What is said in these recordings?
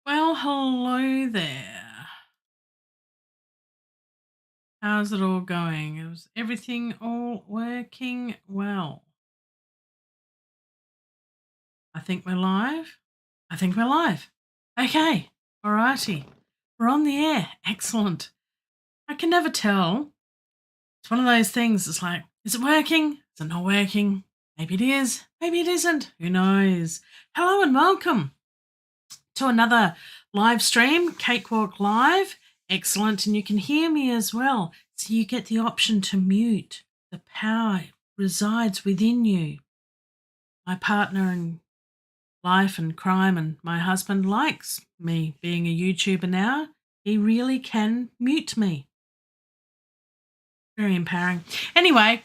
Well, hello there. How's it all going? Is everything all working well? I think we're live. I think we're live. Okay. All righty. We're on the air. Excellent. I can never tell. It's one of those things. It's like, is it working? Is it not working? Maybe it is. Maybe it isn't. Who knows? Hello and welcome to another live stream, Cakewalk Live. Excellent. And you can hear me as well. So you get the option to mute. The power resides within you. My partner in life and crime and my husband likes me being a YouTuber now. He really can mute me. Very empowering. Anyway,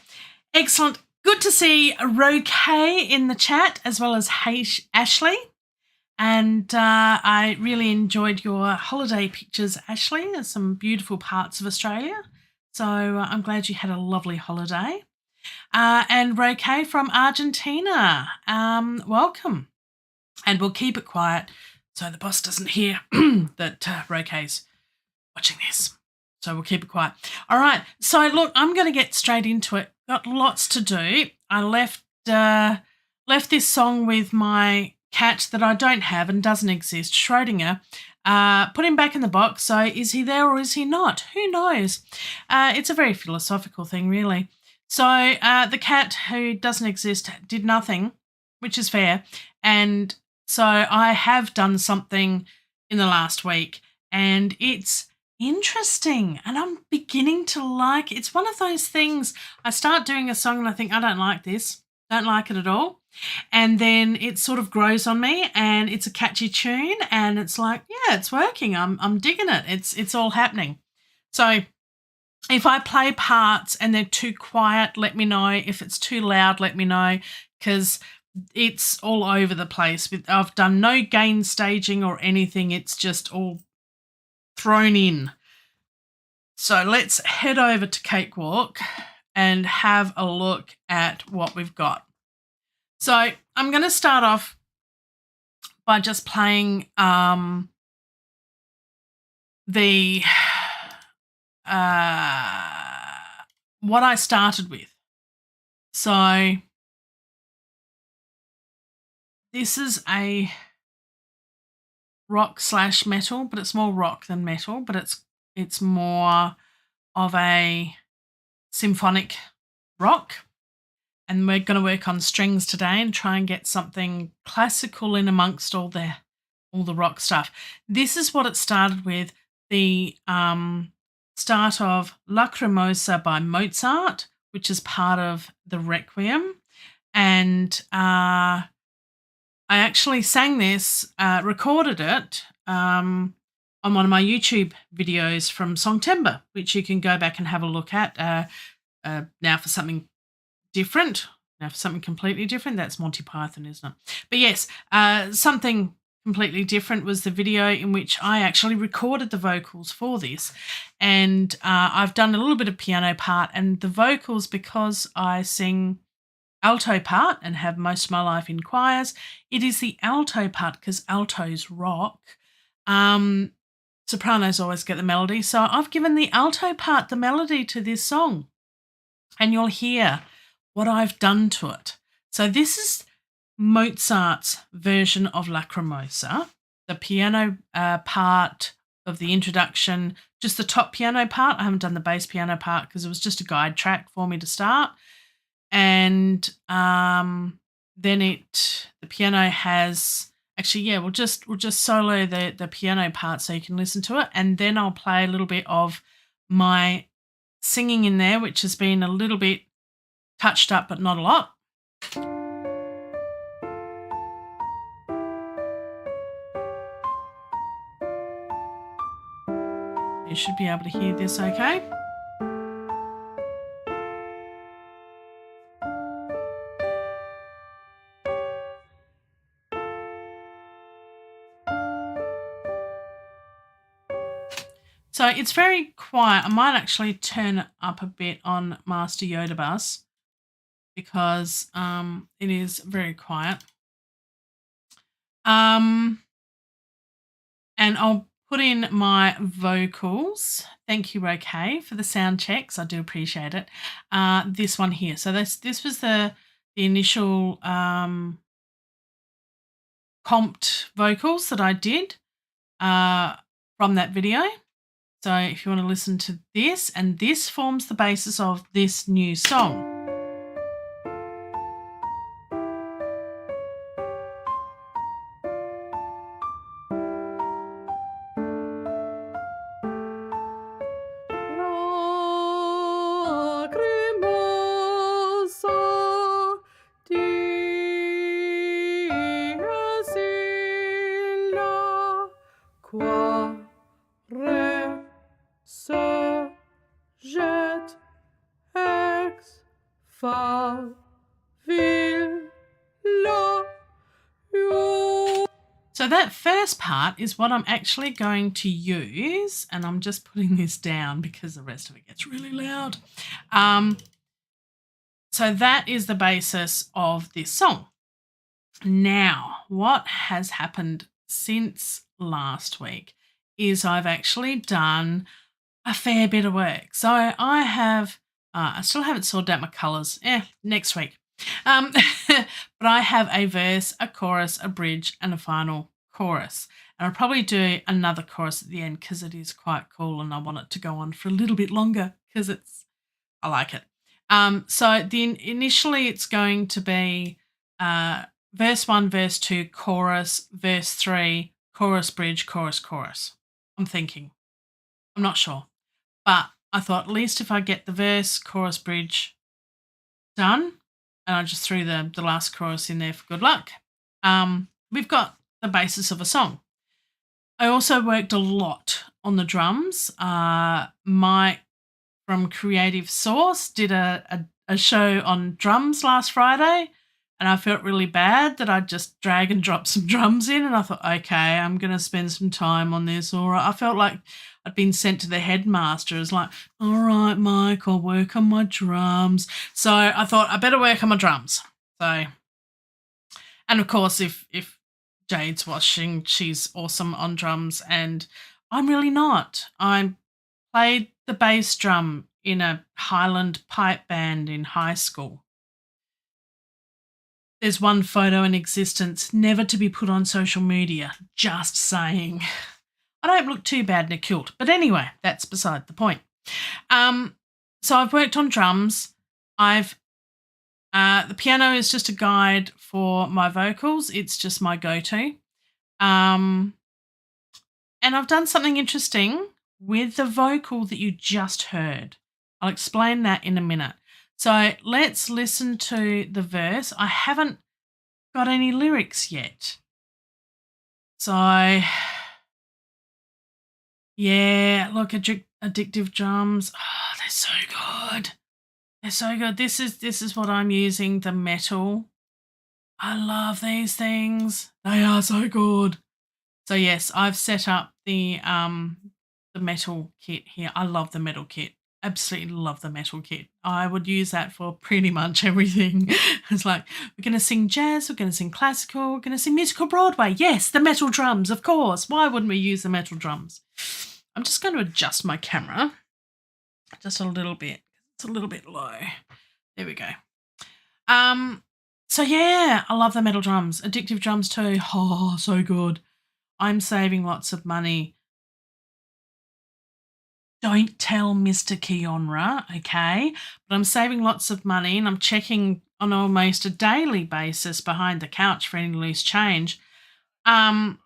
excellent. Good to see Roque in the chat as well as Ashley. And I really enjoyed your holiday pictures, Ashley. There's some beautiful parts of Australia. So I'm glad you had a lovely holiday. And Roque from Argentina, welcome. And we'll keep it quiet so the boss doesn't hear that Roque's watching this. So we'll keep it quiet. All right. So, look, I'm going to get straight into it. Got lots to do. I left this song with my cat that I don't have and doesn't exist, Schrodinger. Put him back in the box. So is he there or is he not? Who knows? It's a very philosophical thing, really. So the cat who doesn't exist did nothing, which is fair. And so I have done something in the last week and it's interesting and I'm beginning to like it. It's one of those things, I start doing a song and I think, I don't like this, don't like it at all. And then it sort of grows on me and it's a catchy tune and it's like, yeah, it's working. I'm digging it. It's all happening. So if I play parts and they're too quiet, let me know. If it's too loud, let me know, because it's all over the place. I've done no gain staging or anything. It's just all thrown in. So let's head over to Cakewalk and have a look at what we've got. So I'm going to start off by just playing the what I started with. So this is a rock / metal, but it's more rock than metal, but it's more of a symphonic rock. And we're going to work on strings today and try and get something classical in amongst all the rock stuff. This is what it started with, the start of Lacrimosa by Mozart, which is part of the Requiem. And I actually sang this, recorded it on one of my YouTube videos from Songtember, which you can go back and have a look at now for something different. Now for something completely different, that's Monty Python, isn't it? But yes, something completely different was the video in which I actually recorded the vocals for this. And I've done a little bit of piano part and the vocals, because I sing alto part and have most of my life in choirs, it is the alto part because altos rock. Sopranos always get the melody. So I've given the alto part the melody to this song. And you'll hear what I've done to it. So this is Mozart's version of Lacrimosa, the piano part of the introduction, just the top piano part. I haven't done the bass piano part because it was just a guide track for me to start. And then the piano has, actually, yeah, we'll just solo the piano part so you can listen to it. And then I'll play a little bit of my singing in there, which has been a little bit touched up, but not a lot. You should be able to hear this okay. So it's very quiet. I might actually turn up a bit on Master Yoda Bus because it is very quiet. And and I'll put in my vocals. Thank you, Roque, for the sound checks. I do appreciate it. This one here. So this was the initial comped vocals that I did from that video. So if you want to listen to this, and this forms the basis of this new song. So that first part is what I'm actually going to use, and I'm just putting this down because the rest of it gets really loud. So that is the basis of this song. Now, what has happened since last week is I've actually done a fair bit of work. So I have, I still haven't sorted out my colours. Next week. But I have a verse, a chorus, a bridge, and a final chorus. And I'll probably do another chorus at the end because it is quite cool and I want it to go on for a little bit longer because I like it. So initially it's going to be verse 1, verse 2, chorus, verse 3, chorus, bridge, chorus, chorus. I'm thinking. I'm not sure. But I thought at least if I get the verse, chorus, bridge done, and I just threw the last chorus in there for good luck, we've got the basis of a song. I also worked a lot on the drums. Mike from Creative Source did a show on drums last Friday, and I felt really bad that I'd just drag and drop some drums in, and I thought, okay, I'm going to spend some time on this. Or I felt like I'd been sent to the headmaster as like, all right, Mike, I'll work on my drums. So I thought I better work on my drums. So, and of course, if Jade's watching, she's awesome on drums, and I'm really not. I played the bass drum in a Highland pipe band in high school. There's one photo in existence, never to be put on social media. Just saying. I don't look too bad in a kilt. But anyway, that's beside the point. So I've worked on drums. The piano is just a guide for my vocals. It's just my go-to. And I've done something interesting with the vocal that you just heard. I'll explain that in a minute. So let's listen to the verse. I haven't got any lyrics yet. So, yeah, look, addictive drums. Oh, they're so good. They're so good. This is what I'm using, the metal. I love these things. They are so good. So yes, I've set up the metal kit here. I love the metal kit. Absolutely love the metal kit. I would use that for pretty much everything. It's like, we're going to sing jazz, we're going to sing classical, we're going to sing musical Broadway. Yes, the metal drums, of course. Why wouldn't we use the metal drums? I'm just going to adjust my camera just a little bit. It's a little bit low. There we go. So yeah, I love the metal drums. Addictive drums too. Oh, so good. I'm saving lots of money. Don't tell Mr. Keeonra, okay? But I'm saving lots of money and I'm checking on almost a daily basis behind the couch for any loose change. I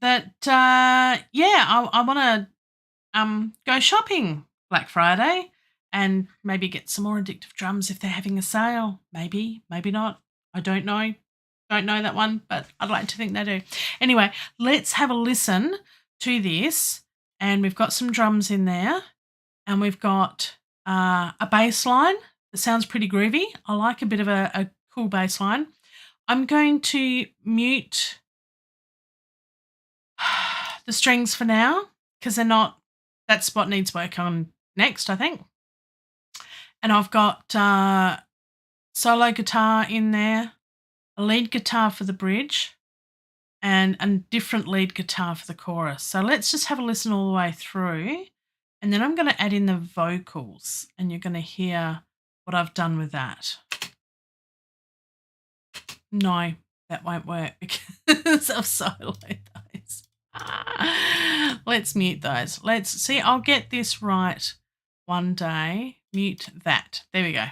want to go shopping Black Friday and maybe get some more addictive drums if they're having a sale. Maybe, maybe not. I don't know. Don't know that one, but I'd like to think they do. Anyway, let's have a listen to this. And we've got some drums in there, and we've got a bass line that sounds pretty groovy. I like a bit of a cool bass line. I'm going to mute the strings for now because they're not, that's what needs work on next, I think. And I've got solo guitar in there, a lead guitar for the bridge, and a different lead guitar for the chorus. So let's just have a listen all the way through, and then I'm going to add in the vocals, and you're going to hear what I've done with that. No, that won't work because I've soloed those. Let's mute those. Let's see. I'll get this right one day. Mute that. There we go.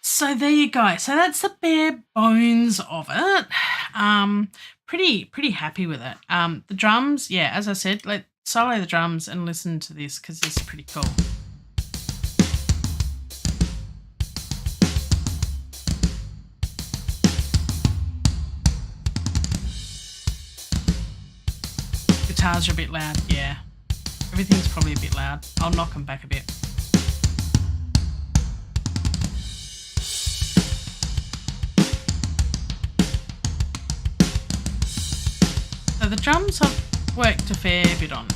So there you go. So that's the bare bones of it. Pretty happy with it. The drums, yeah, as I said, let's solo the drums and listen to this because it's pretty cool. Guitars are a bit loud, yeah. Everything's probably a bit loud. I'll knock them back a bit. So the drums I've worked a fair bit on.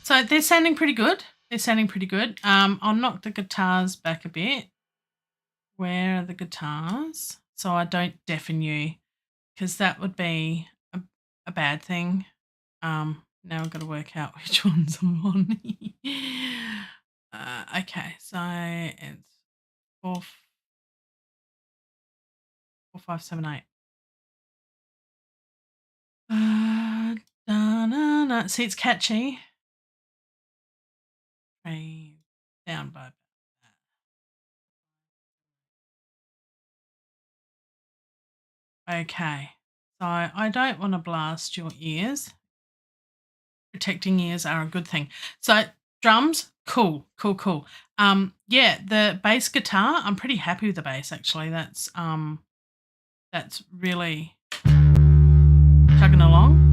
So they're sounding pretty good. I'll knock the guitars back a bit. Where are the guitars? So I don't deafen you, because that would be a bad thing. Now I've got to work out which ones I'm on. Okay, so it's 4, 5, 7, 8. See, it's catchy. Down by that. Okay, so I don't want to blast your ears. Protecting ears are a good thing. So drums, cool. Yeah, the bass guitar, I'm pretty happy with the bass actually. That's really chugging along.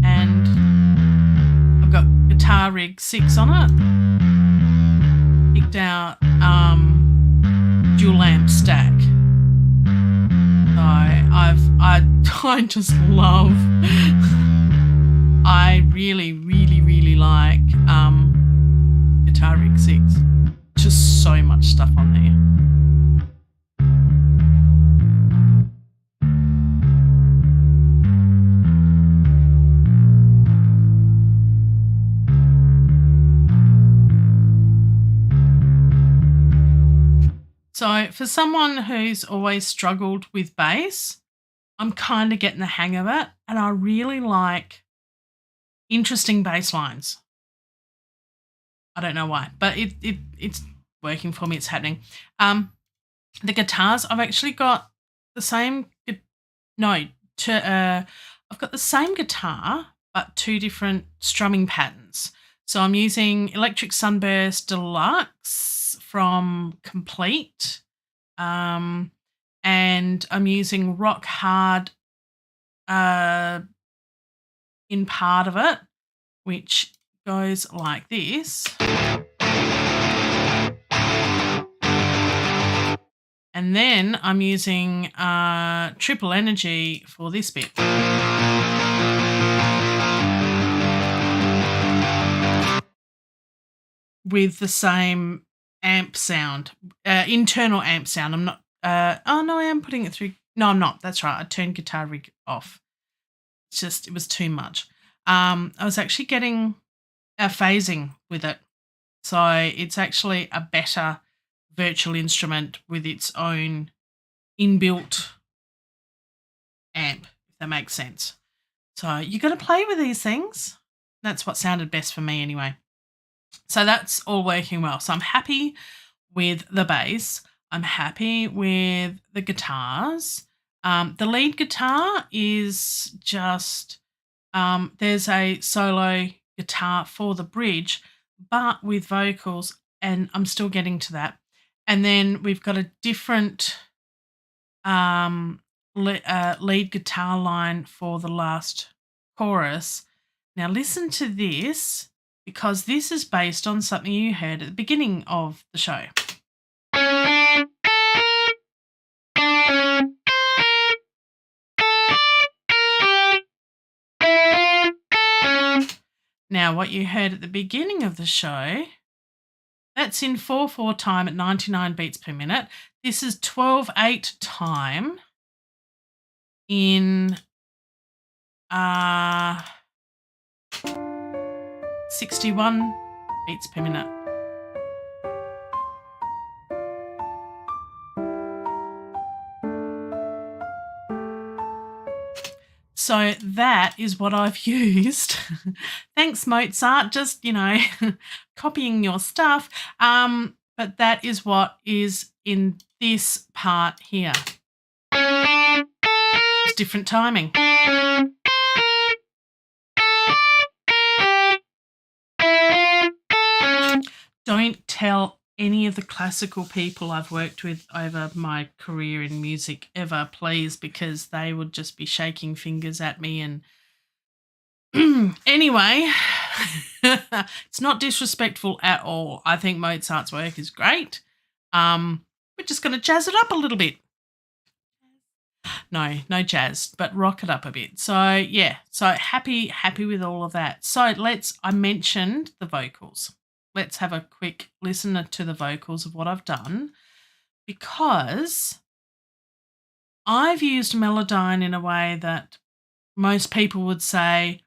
And I've got Guitar Rig 6 on it. Picked out dual amp stack. So I just love I really like Guitar Rig 6. Just so much stuff on there. So for someone who's always struggled with bass, I'm kind of getting the hang of it, and I really like interesting bass lines. I don't know why, but it's working for me. It's happening. The guitars, I've actually got the same. I've got the same guitar, but 2 different strumming patterns. So I'm using Electric Sunburst Deluxe from Complete, and I'm using Rock Hard in part of it, which goes like this. And then I'm using triple energy for this bit. With the same amp sound, internal amp sound. I'm not, oh no, I am putting it through. No, I'm not. That's right. I turned guitar rig off. It's just, it was too much. I was actually getting a phasing with it. So it's actually a better virtual instrument with its own inbuilt amp, if that makes sense. So you got to play with these things. That's what sounded best for me anyway. So that's all working well. So I'm happy with the bass. I'm happy with the guitars. The lead guitar is just, there's a solo guitar for the bridge, but with vocals, and I'm still getting to that. And then we've got a different lead guitar line for the last chorus. Now listen to this, because this is based on something you heard at the beginning of the show. Now, what you heard at the beginning of the show, that's in 4/4 time at 99 beats per minute. This is 12/8 time in 61 beats per minute. So that is what I've used. Thanks, Mozart, just, copying your stuff. But that is what is in this part here. It's different timing. Don't tell any of the classical people I've worked with over my career in music ever, please, because they would just be shaking fingers at me. And anyway, it's not disrespectful at all. I think Mozart's work is great. We're just going to jazz it up a little bit. No jazz, but rock it up a bit. So yeah, so happy with all of that. So I mentioned the vocals. Let's have a quick listen to the vocals of what I've done, because I've used Melodyne in a way that most people would say,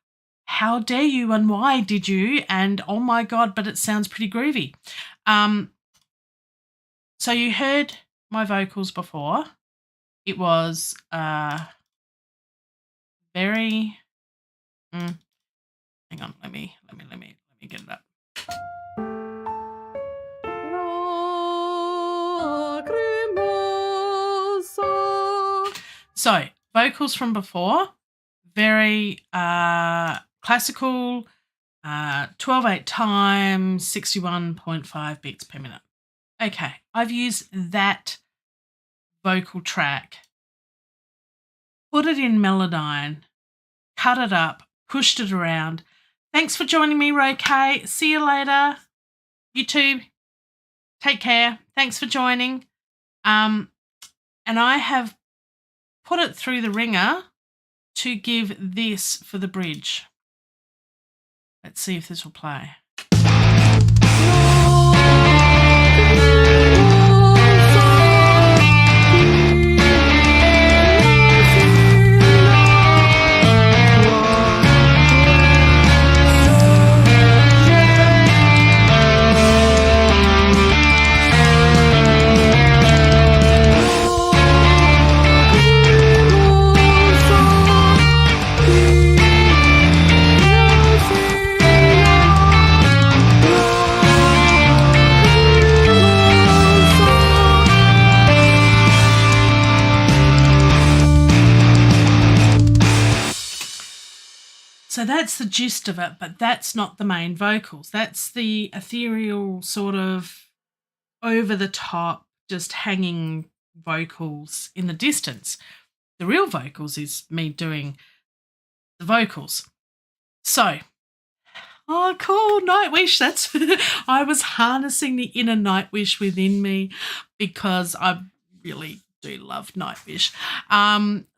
how dare you and why did you? And oh my God, but it sounds pretty groovy. So you heard my vocals before. It was very, hang on, let me get it up. So vocals from before, very classical, 12/8 time, 61.5 beats per minute. Okay, I've used that vocal track, put it in Melodyne, cut it up, pushed it around. Thanks for joining me, Roque. See you later. YouTube, take care. Thanks for joining. And I have put it through the ringer to give this for the bridge. Let's see if this will play. So that's the gist of it, but that's not the main vocals. That's the ethereal sort of over the top, just hanging vocals in the distance. The real vocals is me doing the vocals. So, oh, cool, Nightwish. I was harnessing the inner Nightwish within me, because I really do love Nightwish.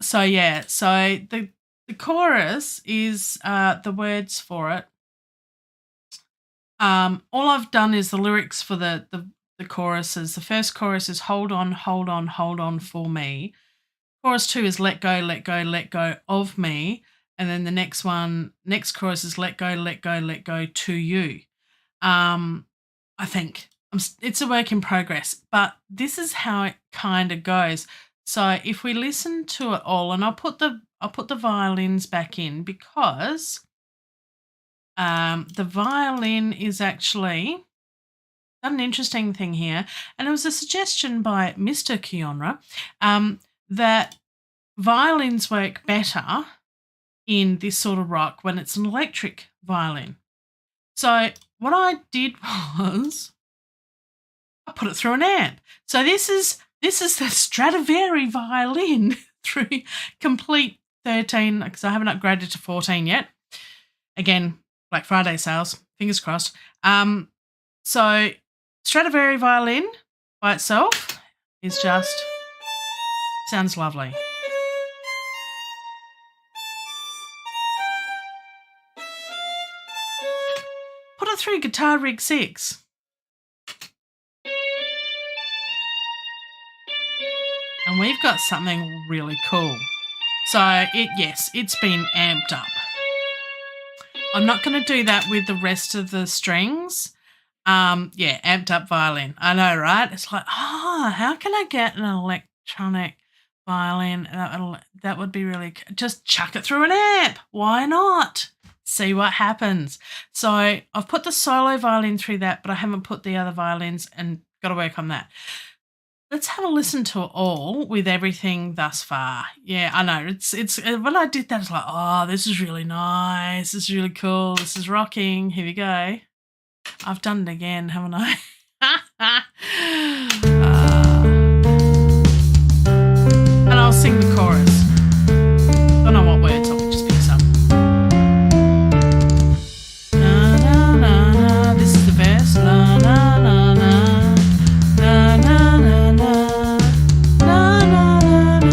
So the chorus is the words for it. All I've done is the lyrics for the choruses. The first chorus is hold on, hold on, hold on for me. Chorus 2 is let go, let go, let go of me. And then the next chorus is let go, let go, let go to you. I think it's a work in progress, but this is how it kind of goes. So if we listen to it all, and I'll put the violins back in because the violin is actually done an interesting thing here, and it was a suggestion by Mr. Keeonra that violins work better in this sort of rock when it's an electric violin. So what I did was I put it through an amp. So this is the Stradivari violin through complete 13, because I haven't upgraded to 14 yet. Again, Black Friday sales, fingers crossed. So Stradivari violin by itself is just sounds lovely. Put it through Guitar Rig 6. And we've got something really cool. So it's been amped up. I'm not going to do that with the rest of the strings. Amped up violin. I know, right? It's like, how can I get an electronic violin? That would be really, just chuck it through an amp. Why not? See what happens. So I've put the solo violin through that, but I haven't put the other violins, and got to work on that. Let's have a listen to it all with everything thus far. Yeah, I know. It's when I did that, it's like, this is really nice. This is really cool. This is rocking. Here we go. I've done it again, haven't I? And I'll sing the chorus. Don't know what words, I'll just pick some. Na na na na. This is the verse. Na na na na. Na na na na. Na na na na.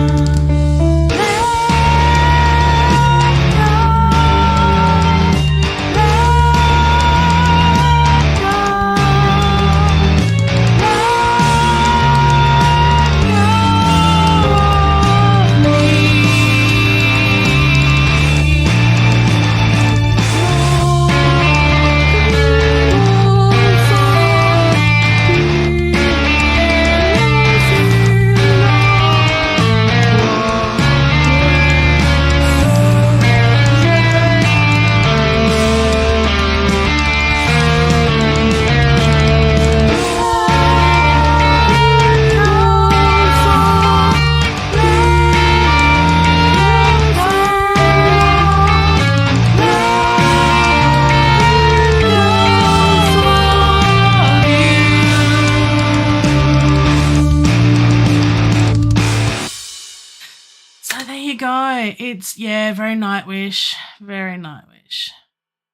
It's very Nightwish,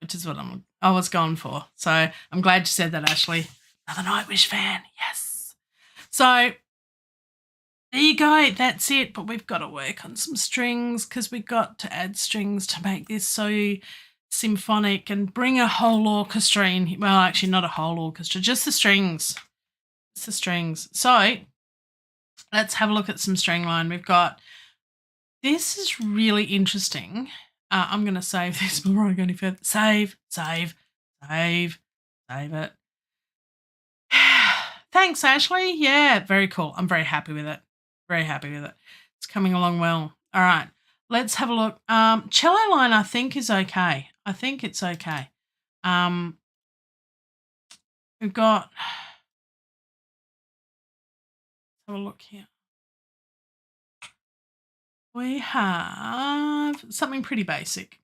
which is what I was going for. So I'm glad you said that, Ashley. Another Nightwish fan, yes. So there you go, that's it. But we've got to work on some strings because we've got to add strings to make this so symphonic and bring a whole orchestra in. Well, actually not a whole orchestra, just the strings. It's the strings. So let's have a look at some string line. We've got, this is really interesting. I'm going to save this before I go any further. Save it. Thanks, Ashley. Yeah, very cool. I'm very happy with it. It's coming along well. All right, let's have a look. Cello line, I think, is okay. I think it's okay. We've got, let's have a look here. We have something pretty basic,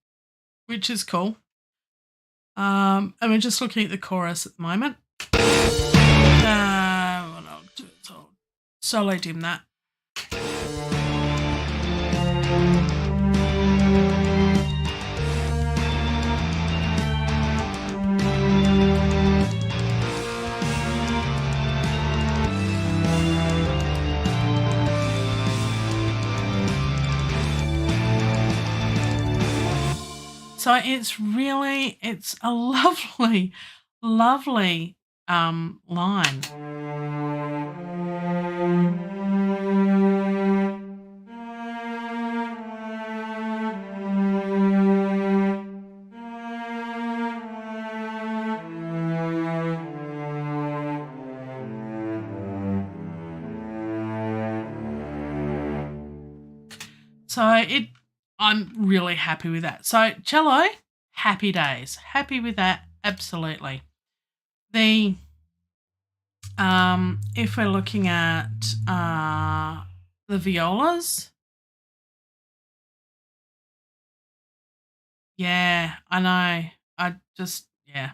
which is cool. And we're just looking at the chorus at the moment. What I'll do is I'll solo dim that. So it's a lovely, lovely line. So I'm really happy with that. So cello, happy days. Happy with that, absolutely. The if we're looking at the violas, yeah, I know. Yeah.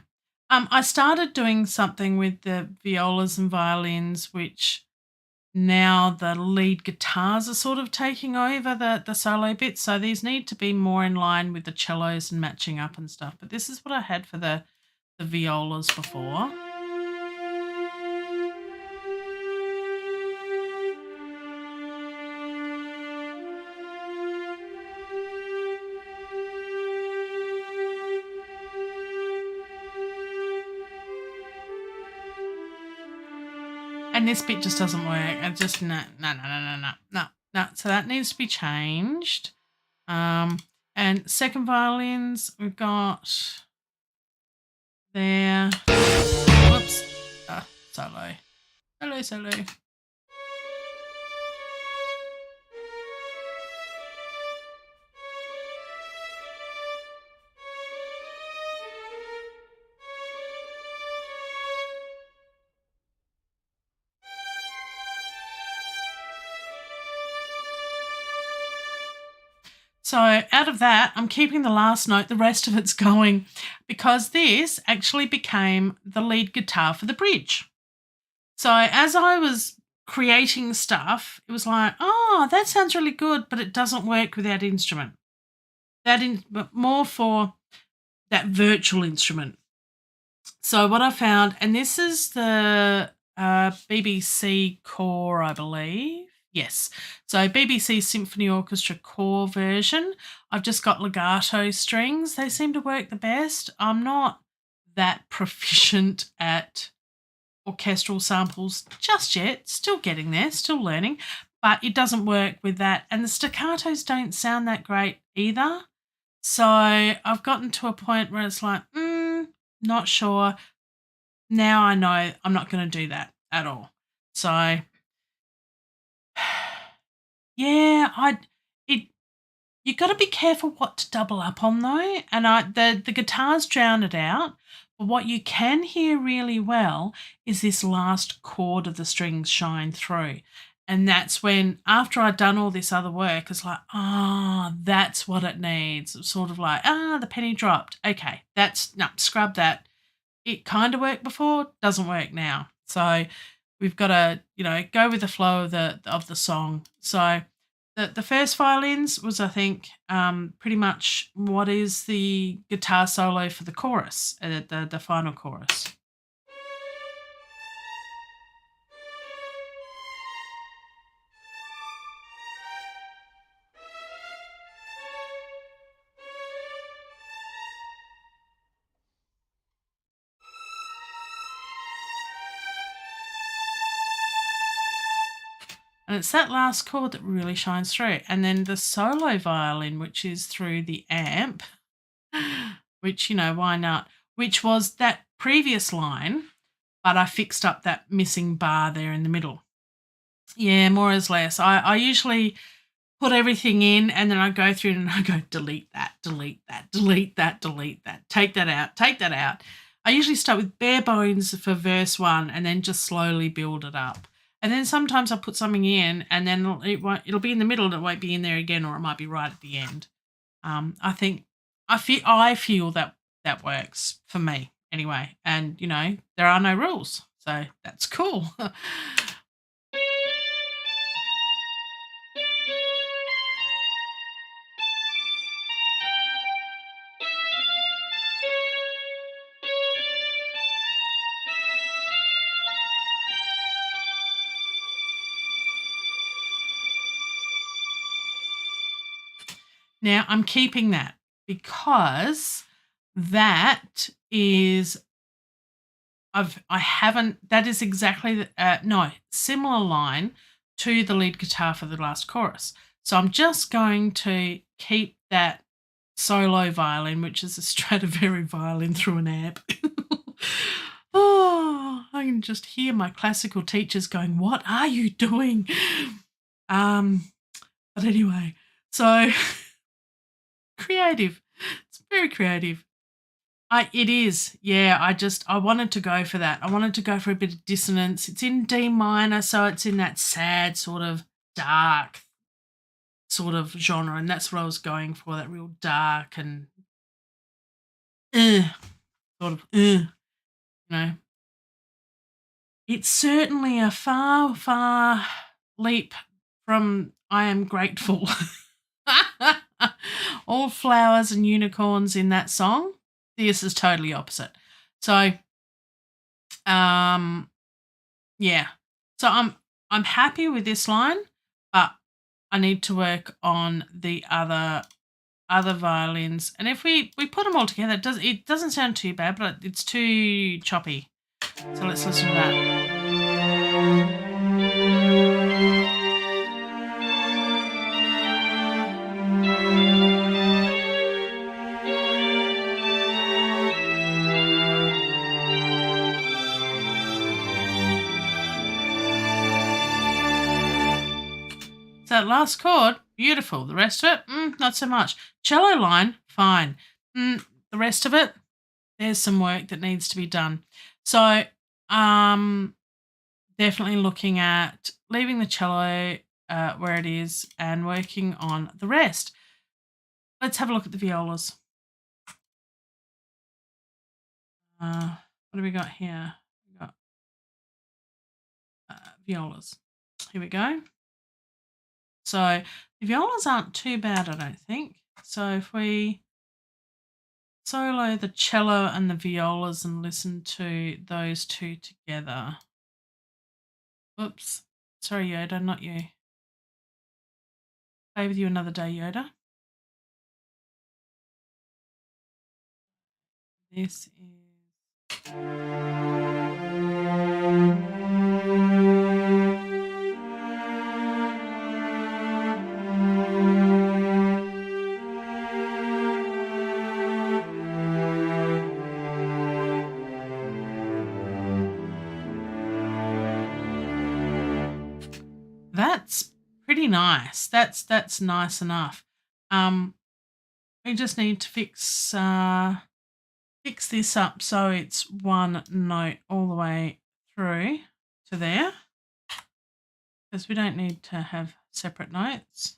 I started doing something with the violas and violins, which now the lead guitars are sort of taking over the solo bits. So these need to be more in line with the cellos and matching up and stuff. But this is what I had for the violas before. And this bit just doesn't work. It just no. So that needs to be changed. And second violins, we've got there. Whoops. Solo. So out of that, I'm keeping the last note, the rest of it's going, because this actually became the lead guitar for the bridge. So as I was creating stuff, it was like, oh, that sounds really good, but it doesn't work with that instrument. But more for that virtual instrument. So what I found, and this is the BBC Core, I believe. Yes. So BBC Symphony Orchestra Core version. I've just got legato strings. They seem to work the best. I'm not that proficient at orchestral samples just yet. Still getting there, still learning. But it doesn't work with that. And the staccatos don't sound that great either. So I've gotten to a point where it's like, not sure. Now I know I'm not going to do that at all. So yeah, you got to be careful what to double up on though. And the guitars drown it out. But what you can hear really well is this last chord of the strings shine through. And that's when, after I'd done all this other work, it's like, that's what it needs. It's sort of like, the penny dropped. Okay, scrub that. It kind of worked before, doesn't work now. So we've got to, go with the flow of the song. So the first violins was, I think, pretty much what is the guitar solo for the chorus, the final chorus. And it's that last chord that really shines through. And then the solo violin, which is through the amp, which, why not? Which was that previous line, but I fixed up that missing bar there in the middle. Yeah, more or less. I usually put everything in and then I go through and I go delete that, take that out. I usually start with bare bones for verse 1 and then just slowly build it up. And then sometimes I'll put something in and then it'll be in the middle and it won't be in there again, or it might be right at the end. I feel that works for me anyway. And, there are no rules. So that's cool. Now I'm keeping that. because that is that is exactly similar line to the lead guitar for the last chorus. So I'm just going to keep that solo violin, which is a Stradivari violin through an amp. Oh, I can just hear my classical teachers going, "What are you doing?" But anyway, so creative. It's very creative. It is. Yeah, I wanted to go for that. I wanted to go for a bit of dissonance. It's in D minor, so it's in that sad sort of dark sort of genre, and that's what I was going for, that real dark and sort of you know. It's certainly a far, far leap from I Am Grateful. All flowers and unicorns in that song. This is totally opposite. So, yeah. So I'm happy with this line, but I need to work on the other violins. And if we put them all together, it doesn't sound too bad, but it's too choppy. So let's listen to that. So that last chord, beautiful. The rest of it, not so much. Cello line, fine. The rest of it, there's some work that needs to be done. So definitely looking at leaving the cello where it is and working on the rest. Let's have a look at the violas. What do we got here? We got violas. Here we go. So the violas aren't too bad, I don't think. So if we solo the cello and the violas and listen to those two together. Oops. Sorry, Yoda, not you. Play with you another day, Yoda. This is... That's pretty nice. That's nice enough. We just need to fix this up so it's one note all the way through to there, because we don't need to have separate notes.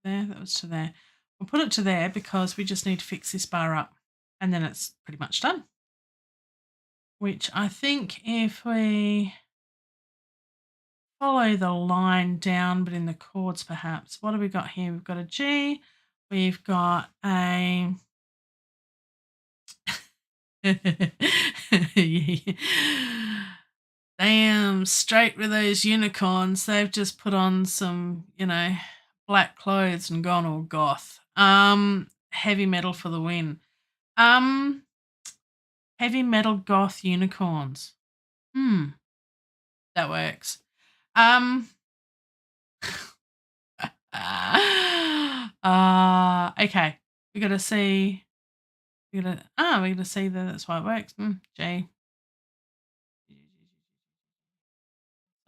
There, that was to there. We'll put it to there because we just need to fix this bar up, and then it's pretty much done. Which I think if we follow the line down, but in the chords perhaps. What have we got here? We've got a G. We've got a... Damn, straight with those unicorns. They've just put on some, black clothes and gone all goth. Heavy metal for the win. Heavy metal goth unicorns. That works. Okay. We got to see. We got to see that that's why it works. G.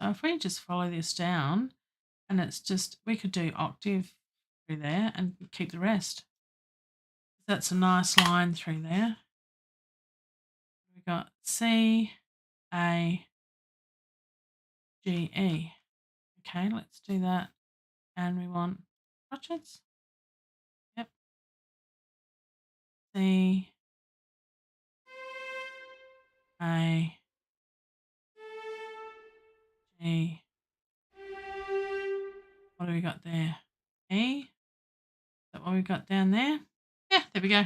So if we just follow this down, and it's just, we could do octave through there and keep the rest. That's a nice line through there. We got C, A, G, E. Okay, let's do that. And we want crotchets. Yep. C, A, G. What do we got there? E. Is that what we got down there? Yeah, there we go.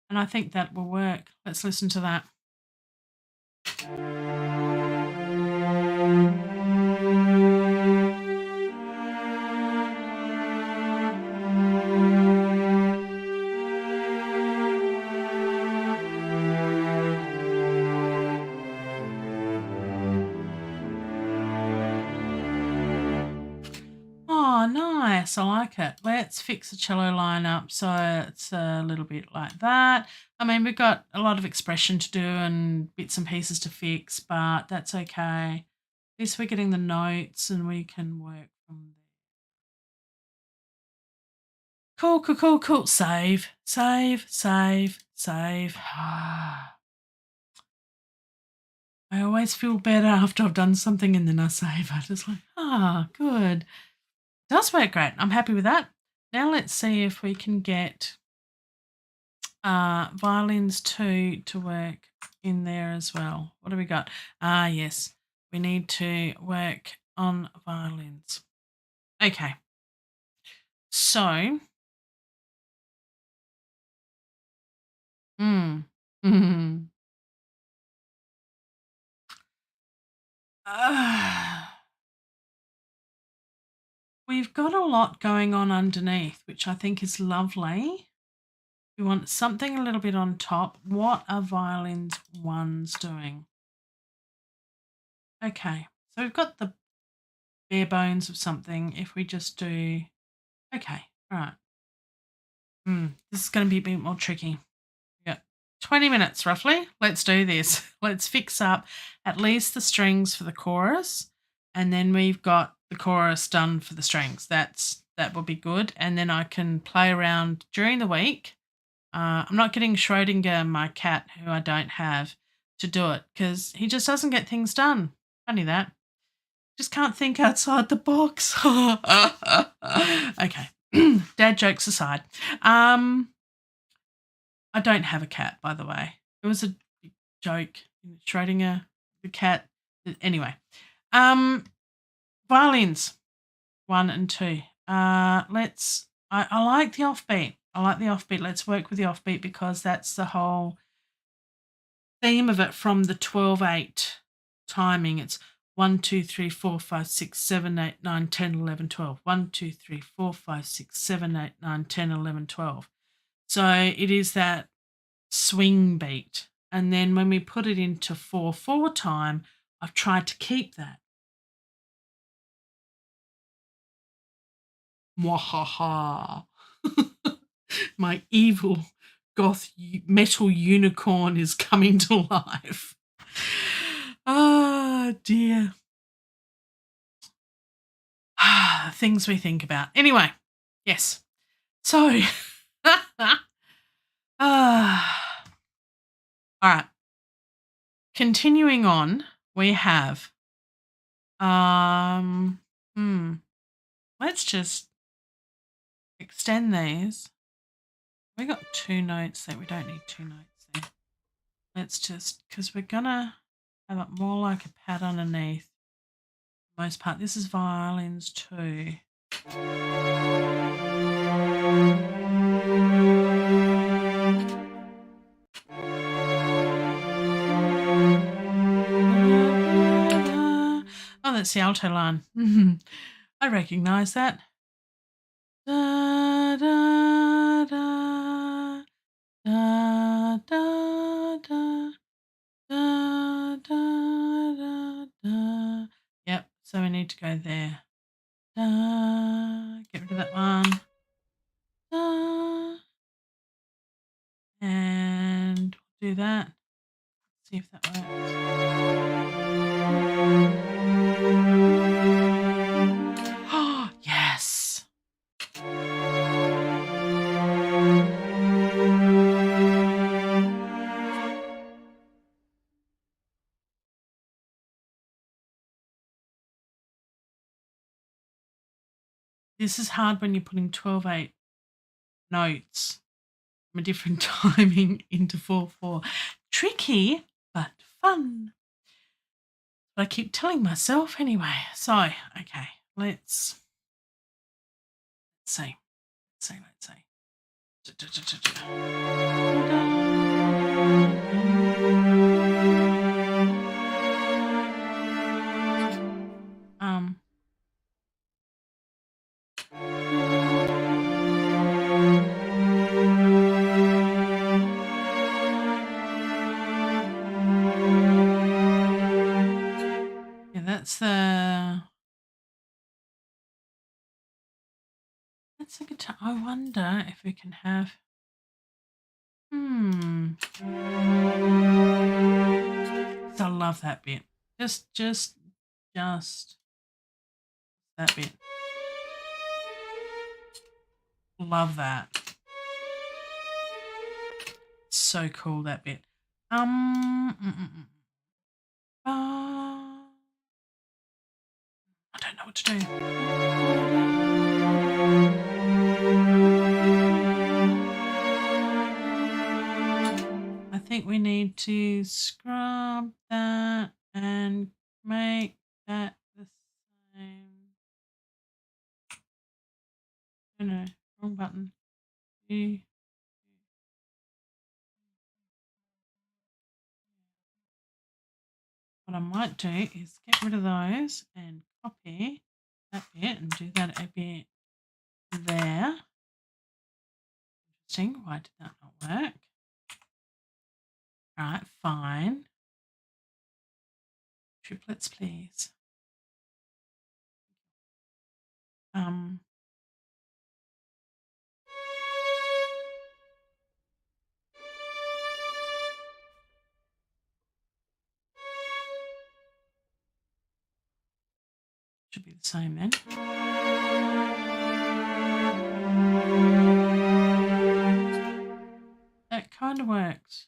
And I think that will work. Let's listen to that. nice. I like it. Let's fix the cello line up so it's a little bit like that. I mean, we've got a lot of expression to do and bits and pieces to fix, but that's okay. At least we're getting the notes and we can work from there. Cool, cool, cool, cool. Save, save, save, save. I always feel better after I've done something and then I save. I just like, good. Does work great. I'm happy with that. Now let's see if we can get violins 2 to work in there as well. What do we got? Yes, we need to work on violins. Okay. So, we've got a lot going on underneath, which I think is lovely. We want something a little bit on top. What are violins 1s doing? Okay, so we've got the bare bones of something. If we just do, okay, all right. This is going to be a bit more tricky. We got 20 minutes roughly. Let's do this. Let's fix up at least the strings for the chorus, and then we've got the chorus done for the strings. That will be good, and then I can play around during the week. I'm not getting Schrodinger, my cat, who I don't have, to do it because he just doesn't get things done. Funny that. Just can't think outside the box. Okay. Dad jokes aside. I don't have a cat, by the way. It was a joke. Schrodinger, the cat. Anyway. Violins 1 and 2. I like the offbeat. Let's work with the offbeat because that's the whole theme of it from the 12/8 timing. It's 1, 2, 3, 4, 5, 6, 7, 8, 9, 10, 11, 12. 1, 2, 3, 4, 5, 6, 7, 8, 9, 10, 11, 12. So it is that swing beat. And then when we put it into 4/4 time, I've tried to keep that. Mwahaha. My evil goth metal unicorn is coming to life. Oh, dear. Things we think about. Anyway, yes. So, all right. Continuing on, we have, let's just extend these. We got 2 notes there. We don't need 2 notes there. Let's just, because we're going to have it more like a pad underneath. For the most part, this is violins 2. Oh, that's the alto line. I recognise that. Da, da, da, da, da, da, da, da, da. Yep, so we need to go there. Da, get rid of that one. Da, and do that. See if that works. Oh, yes. This is hard when you're putting 12/8 notes from a different timing into 4/4. Tricky, but fun. But I keep telling myself anyway. So, okay, let's see. Let's see. Yeah, that's the That's a guitar. I wonder if we can have. I love that bit. Just that bit. Love that. So cool, that bit. I don't know what to do. I think we need to scrub that and make that the same. Oh no, wrong button. What I might do is get rid of those and copy that bit and do that a bit there. Interesting. Why did that not work? Right, fine. Triplets, please. Should be the same then. That kind of works.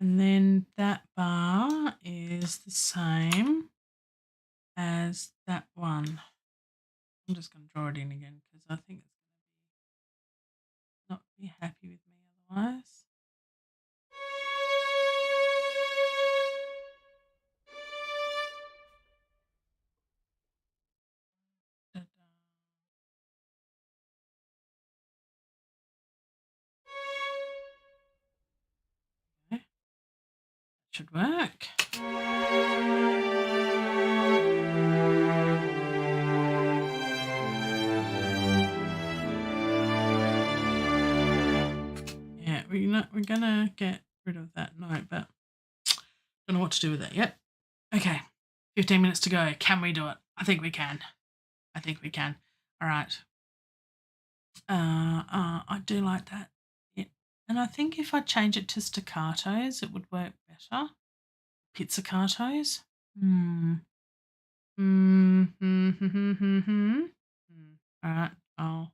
And then that bar is the same as that one. I'm just going to draw it in again because I think it's going to not be happy with me otherwise. Okay. Should work. Yeah, we're gonna get rid of that note, but don't know what to do with it yet. Okay, 15 minutes to go. Can we do it? I think we can. I think we can. All right. I do like that. Yeah. And I think if I change it to staccatos, it would work better. Pizzicatos. All right. I'll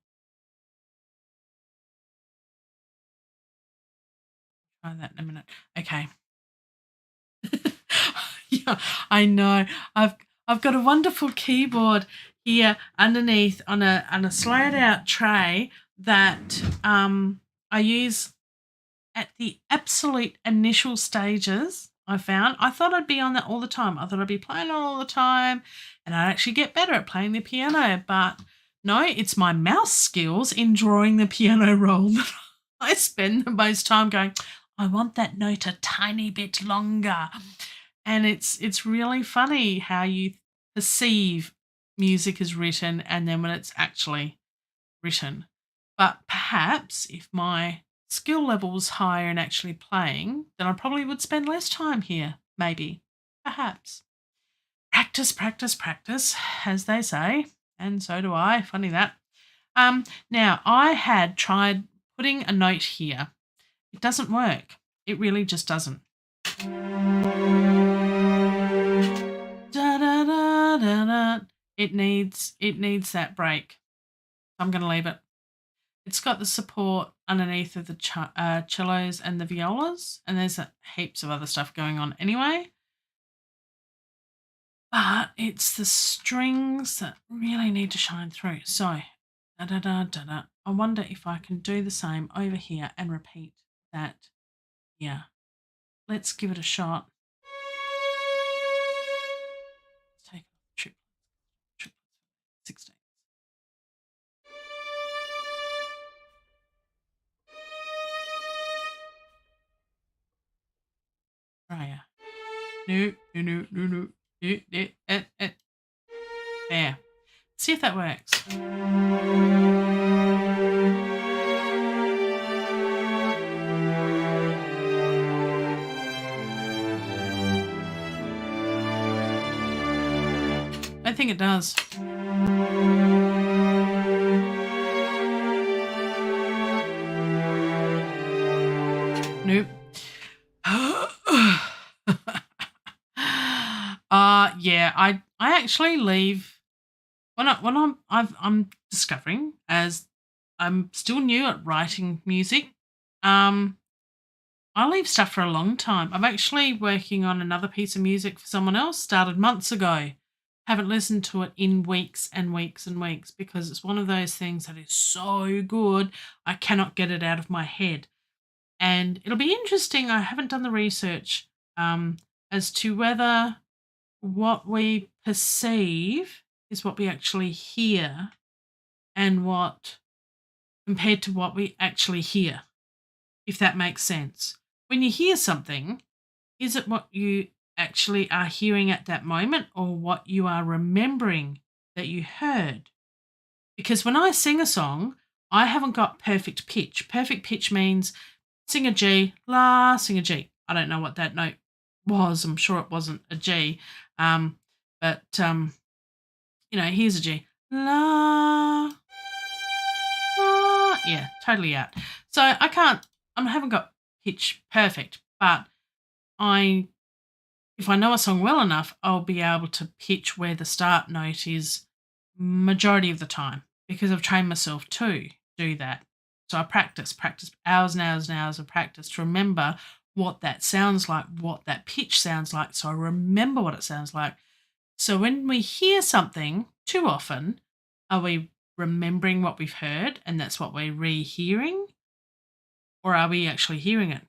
try that in a minute. Okay. Yeah, I know. I've got a wonderful keyboard here underneath on a slide out tray that I use at the absolute initial stages. I thought I'd be on that all the time. I thought I'd be playing it all the time and I'd actually get better at playing the piano. But no, it's my mouse skills in drawing the piano roll that I spend the most time going, I want that note a tiny bit longer. And it's really funny how you perceive music is written and then when it's actually written. But perhaps if my skill level was higher in actually playing, then I probably would spend less time here. Maybe. Perhaps. Practice, practice, practice, as they say. And so do I. Funny that. Now, I had tried putting a note here. It doesn't work. It really just doesn't. Da, da, da, da, da. It needs that break. I'm going to leave it. It's got the support underneath of the cellos and the violas, and there's heaps of other stuff going on anyway. But it's the strings that really need to shine through. So, da da da da da. I wonder if I can do the same over here and repeat that here. Let's give it a shot. Let's take triplets, 16. Right. No. There. See if that works. I think it does. Nope. Yeah, I actually leave when I'm discovering, as I'm still new at writing music. I leave stuff for a long time. I'm actually working on another piece of music for someone else, started months ago. Haven't listened to it in weeks and weeks and weeks because it's one of those things that is so good, I cannot get it out of my head. And it'll be interesting. I haven't done the research as to whether what we perceive is what we actually hear and what compared to what we actually hear, if that makes sense. When you hear something, is it what you actually are hearing at that moment or what you are remembering that you heard? Because when I sing a song, I haven't got perfect pitch. Perfect pitch means sing a G, la, sing a G. I don't know what that note was. I'm sure it wasn't a G. But here's a G. La, la. Yeah, totally out. So I haven't got pitch perfect, but if I know a song well enough, I'll be able to pitch where the start note is majority of the time because I've trained myself to do that. So I practice hours and hours and hours of practice to remember what that sounds like, what that pitch sounds like. So I remember what it sounds like. So when we hear something too often, are we remembering what we've heard and that's what we're rehearing? Or are we actually hearing it?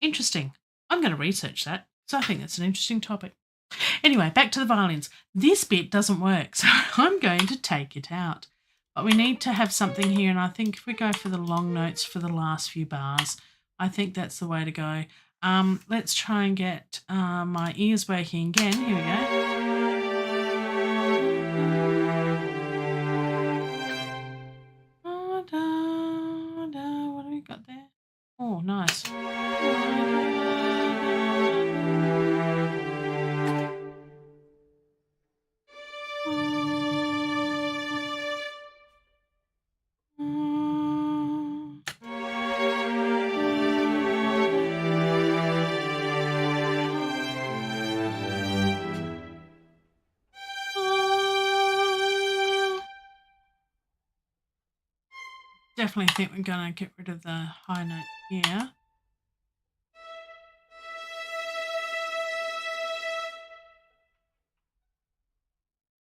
Interesting. I'm going to research that because I think that's an interesting topic. Anyway, back to the violins. This bit doesn't work, so I'm going to take it out. But we need to have something here, and I think if we go for the long notes for the last few bars, I think that's the way to go. Let's try and get my ears working again. Here we go. What have we got there? Oh, nice. Definitely think we're going to get rid of the high note here.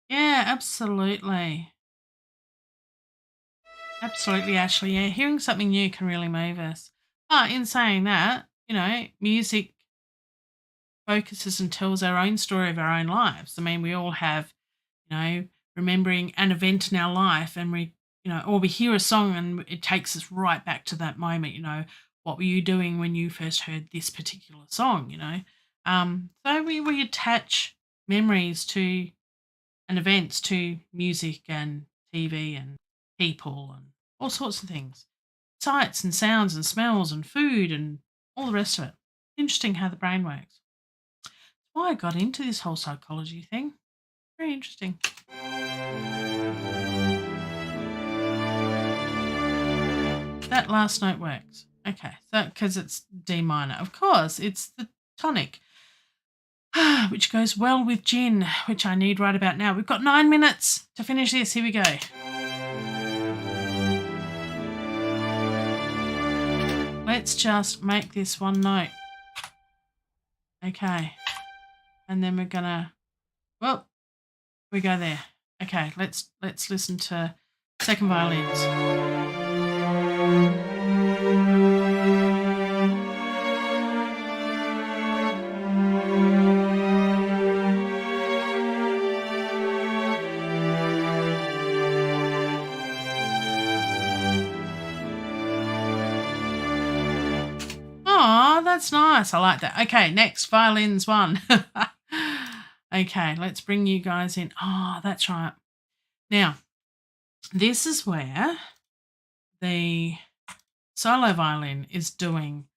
Yeah, absolutely. Absolutely, Ashley. Yeah, hearing something new can really move us. But in saying that, music focuses and tells our own story of our own lives. I mean, we all have, remembering an event in our life and or we hear a song and it takes us right back to that moment, what were you doing when you first heard this particular song, So we attach memories to and events to music and TV and people and all sorts of things. Sights and sounds and smells and food and all the rest of it. Interesting how the brain works. Why I got into this whole psychology thing. Very interesting. That last note works. Okay, so because it's D minor. Of course, it's the tonic, which goes well with gin, which I need right about now. We've got 9 minutes to finish this. Here we go. Let's just make this one note. Okay. And then we're gonna, we go there. Okay, let's listen to second violins. Oh, that's nice. I like that. Okay, next, violins 1. Okay, let's bring you guys in. Oh, that's right. Now, this is where the solo violin is doing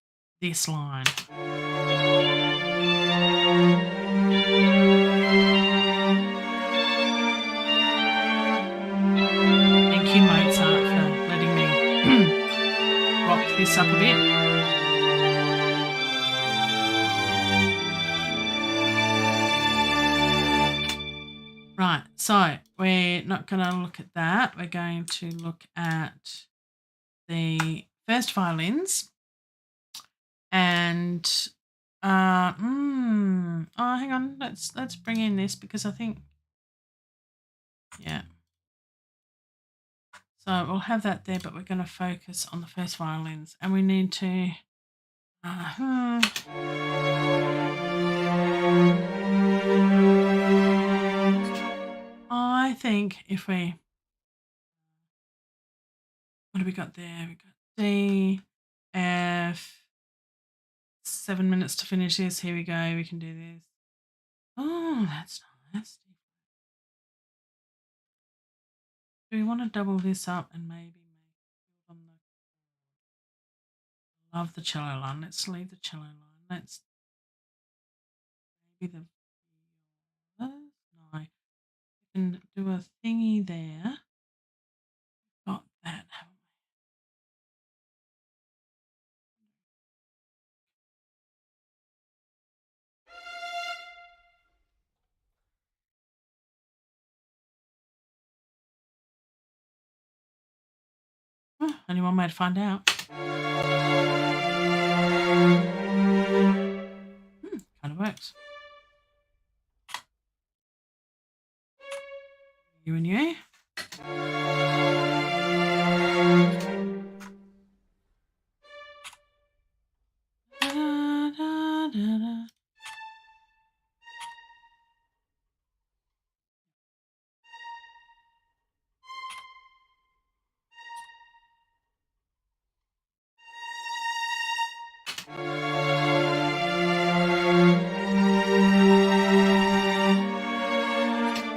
this line. Thank you, Mozart, for letting me rock this up a bit. Right, so we're not going to look at that. We're going to look at the first violins. And oh, hang on. Let's bring in this because I think, yeah. So we'll have that there, but we're going to focus on the first violins, and we need to. I think if we, what have we got there? We got D, F. 7 minutes to finish this. Here we go. We can do this. Oh, that's nice. Do we want to double this up and maybe make it on the? Love the cello line. Let's leave the cello line. Let's maybe the. No, we can do a thingy there. Got that, haven't we? Oh, only one way to find out. Kind of works. You and you.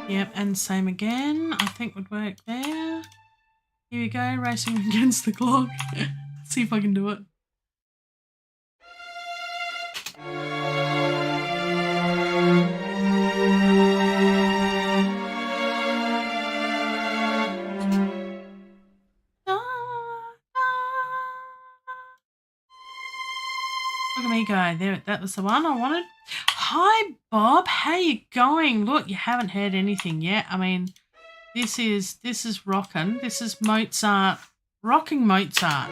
Yep, and same again. I think would work there. Here we go, racing against the clock. See if I can do it. Look at me go. There, that was the one I wanted. Hi, Bob. How you going? Look, you haven't heard anything yet. I mean, this is rocking. This is Mozart, rocking Mozart.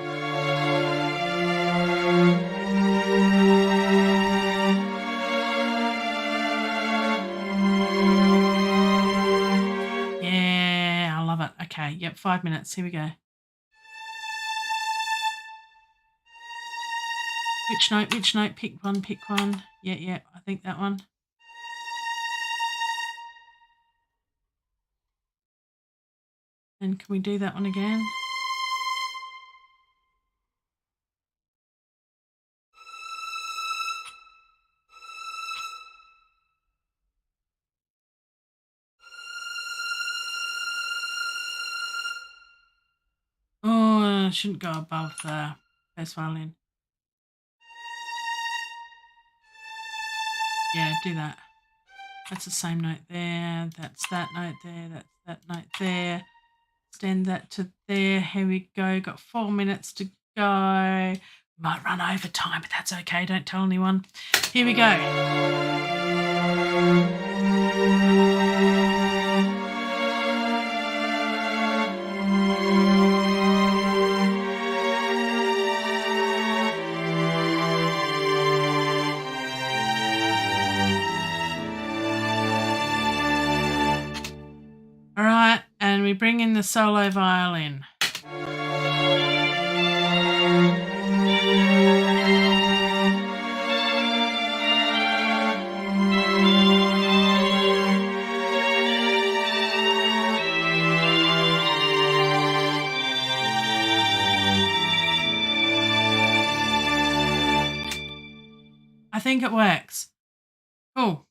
Yeah, I love it. Okay, yep, 5 minutes. Here we go. Which note? Which note? Pick one, pick one. Yeah, I think that one. And can we do that one again? Oh, I shouldn't go above the first violin. Yeah, do that. That's the same note there. That's that note there. That's that note there. Extend that to there. Here we go. Got 4 minutes to go. Might run over time, but that's okay. Don't tell anyone. Here we go. All right, and we bring in the solo violin. I think it works. Cool.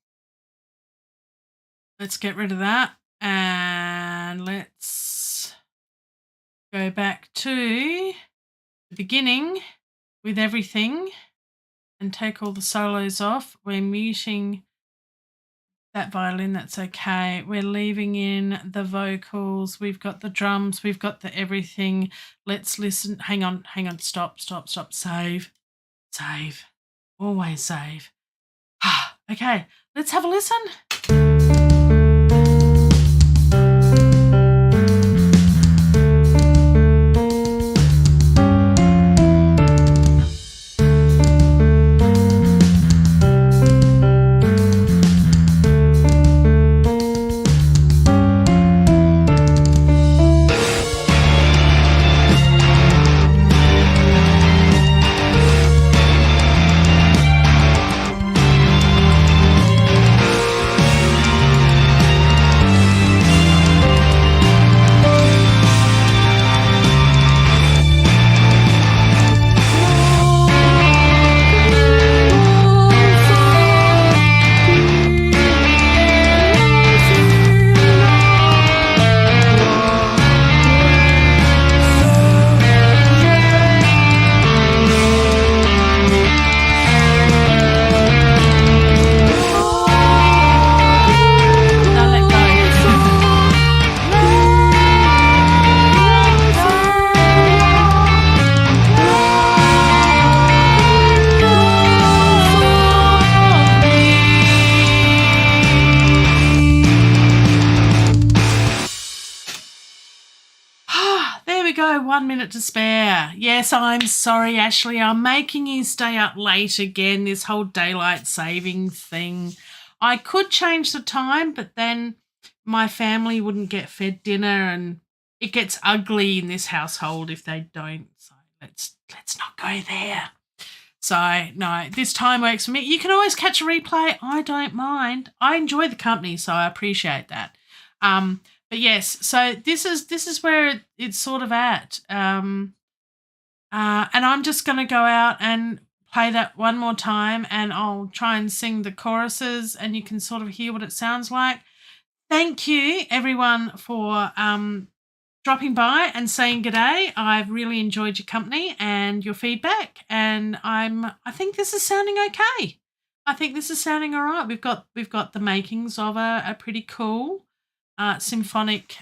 let's get rid of that. And let's go back to the beginning with everything and take all the solos off. We're muting that violin, that's okay. We're leaving in the vocals. We've got the drums. We've got the everything. Let's listen. Hang on. Stop. Save. Always save. Okay, let's have a listen. Go, 1 minute to spare. Yes, I'm sorry, Ashley. I'm making you stay up late again, this whole daylight saving thing. I could change the time, but then my family wouldn't get fed dinner and it gets ugly in this household if they don't. So let's not go there. So, no, this time works for me. You can always catch a replay. I don't mind. I enjoy the company, so I appreciate that. But yes, so this is where it's sort of at. And I'm just going to go out and play that one more time, and I'll try and sing the choruses and you can sort of hear what it sounds like. Thank you, everyone, for dropping by and saying g'day. I've really enjoyed your company and your feedback, and I think this is sounding okay. I think this is sounding all right. We've got the makings of a pretty cool symphonic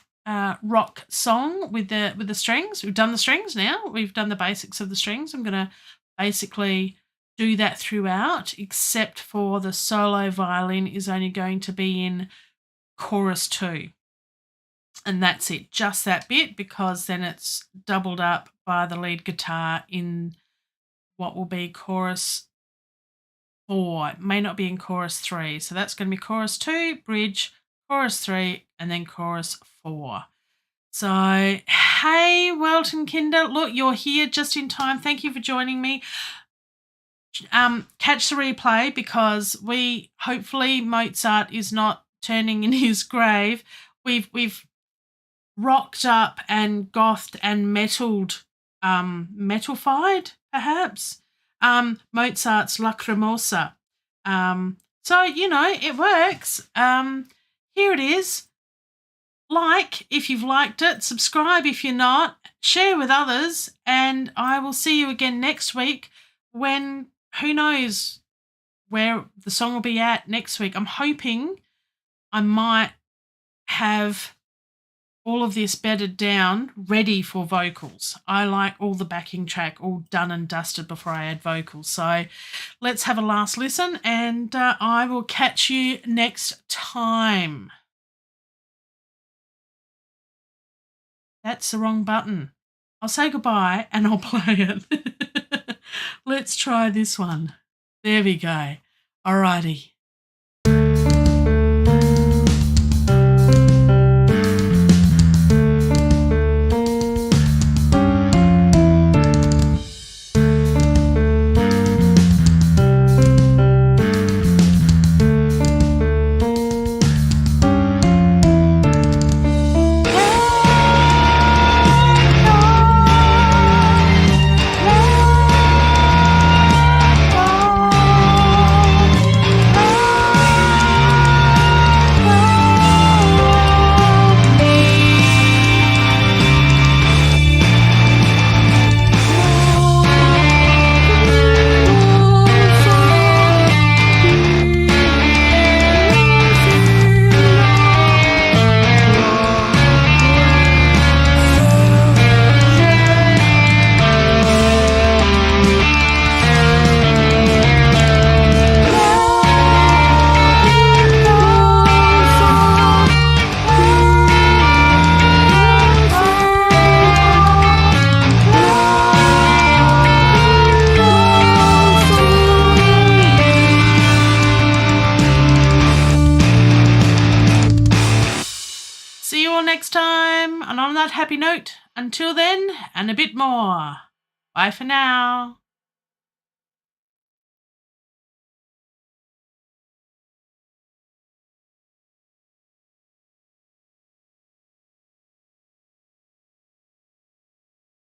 rock song with the strings. We've done the strings now. We've done the basics of the strings. I'm going to basically do that throughout, except for the solo violin is only going to be in chorus 2. And that's it, just that bit, because then it's doubled up by the lead guitar in what will be chorus 4. It may not be in chorus 3. So that's going to be chorus 2, bridge, chorus 3, and then chorus 4. So, hey, Welton Kinder, look, you're here just in time. Thank you for joining me. Catch the replay, because hopefully Mozart is not turning in his grave. We've rocked up and gothed and metalified, perhaps, Mozart's Lacrimosa. So, it works. Here it is. Like if you've liked it, subscribe if you're not, share with others, and I will see you again next week when, who knows where the song will be at next week. I'm hoping I might have all of this bedded down, ready for vocals. I like all the backing track all done and dusted before I add vocals. So let's have a last listen, and I will catch you next time. That's the wrong button. I'll say goodbye and I'll play it. Let's try this one. There we go. Alrighty. time. And on that happy note, until then, and a bit more. Bye for now.